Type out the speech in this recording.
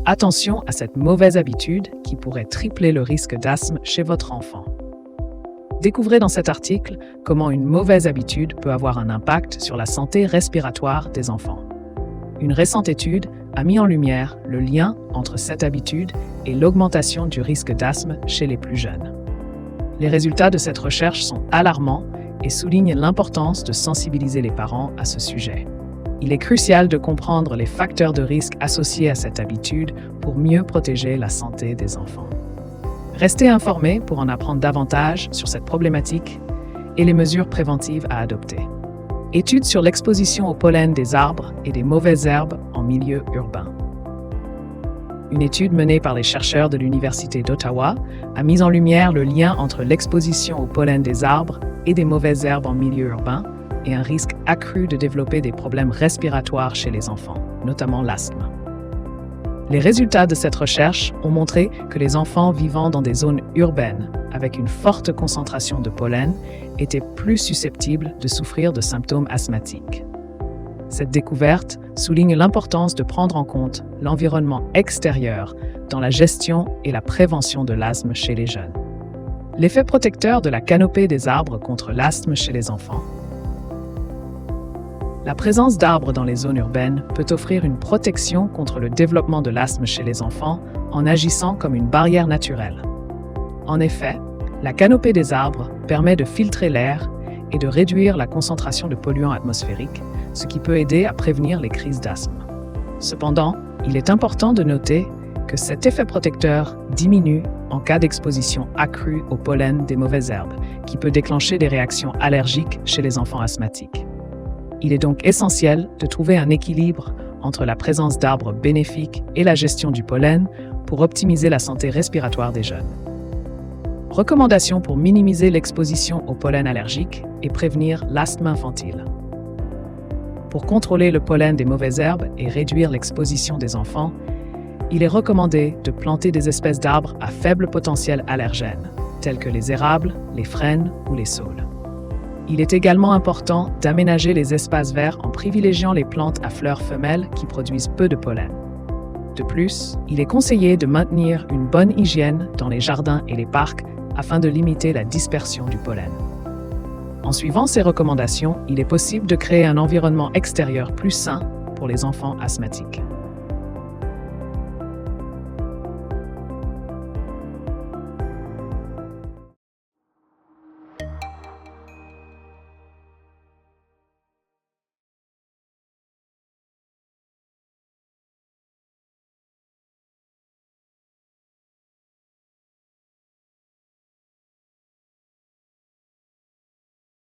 Attention à cette mauvaise habitude qui pourrait tripler le risque d'asthme chez votre enfant. Découvrez dans cet article comment une mauvaise habitude peut avoir un impact sur la santé respiratoire des enfants. Une récente étude a mis en lumière le lien entre cette habitude et l'augmentation du risque d'asthme chez les plus jeunes. Les résultats de cette recherche sont alarmants et soulignent l'importance de sensibiliser les parents à ce sujet. Il est crucial de comprendre les facteurs de risque associés à cette habitude pour mieux protéger la santé des enfants. Restez informés pour en apprendre davantage sur cette problématique et les mesures préventives à adopter. Études sur l'exposition au pollen des arbres et des mauvaises herbes en milieu urbain. Une étude menée par les chercheurs de l'Université d'Ottawa a mis en lumière le lien entre l'exposition au pollen des arbres et des mauvaises herbes en milieu urbain et un risque accru de développer des problèmes respiratoires chez les enfants, notamment l'asthme. Les résultats de cette recherche ont montré que les enfants vivant dans des zones urbaines avec une forte concentration de pollen étaient plus susceptibles de souffrir de symptômes asthmatiques. Cette découverte souligne l'importance de prendre en compte l'environnement extérieur dans la gestion et la prévention de l'asthme chez les jeunes. L'effet protecteur de la canopée des arbres contre l'asthme chez les enfants. La présence d'arbres dans les zones urbaines peut offrir une protection contre le développement de l'asthme chez les enfants en agissant comme une barrière naturelle. En effet, la canopée des arbres permet de filtrer l'air et de réduire la concentration de polluants atmosphériques, ce qui peut aider à prévenir les crises d'asthme. Cependant, il est important de noter que cet effet protecteur diminue en cas d'exposition accrue au pollen des mauvaises herbes, qui peut déclencher des réactions allergiques chez les enfants asthmatiques. Il est donc essentiel de trouver un équilibre entre la présence d'arbres bénéfiques et la gestion du pollen pour optimiser la santé respiratoire des jeunes. Recommandations pour minimiser l'exposition au pollen allergique et prévenir l'asthme infantile. Pour contrôler le pollen des mauvaises herbes et réduire l'exposition des enfants, il est recommandé de planter des espèces d'arbres à faible potentiel allergène, tels que les érables, les frênes ou les saules. Il est également important d'aménager les espaces verts en privilégiant les plantes à fleurs femelles qui produisent peu de pollen. De plus, il est conseillé de maintenir une bonne hygiène dans les jardins et les parcs afin de limiter la dispersion du pollen. En suivant ces recommandations, il est possible de créer un environnement extérieur plus sain pour les enfants asthmatiques.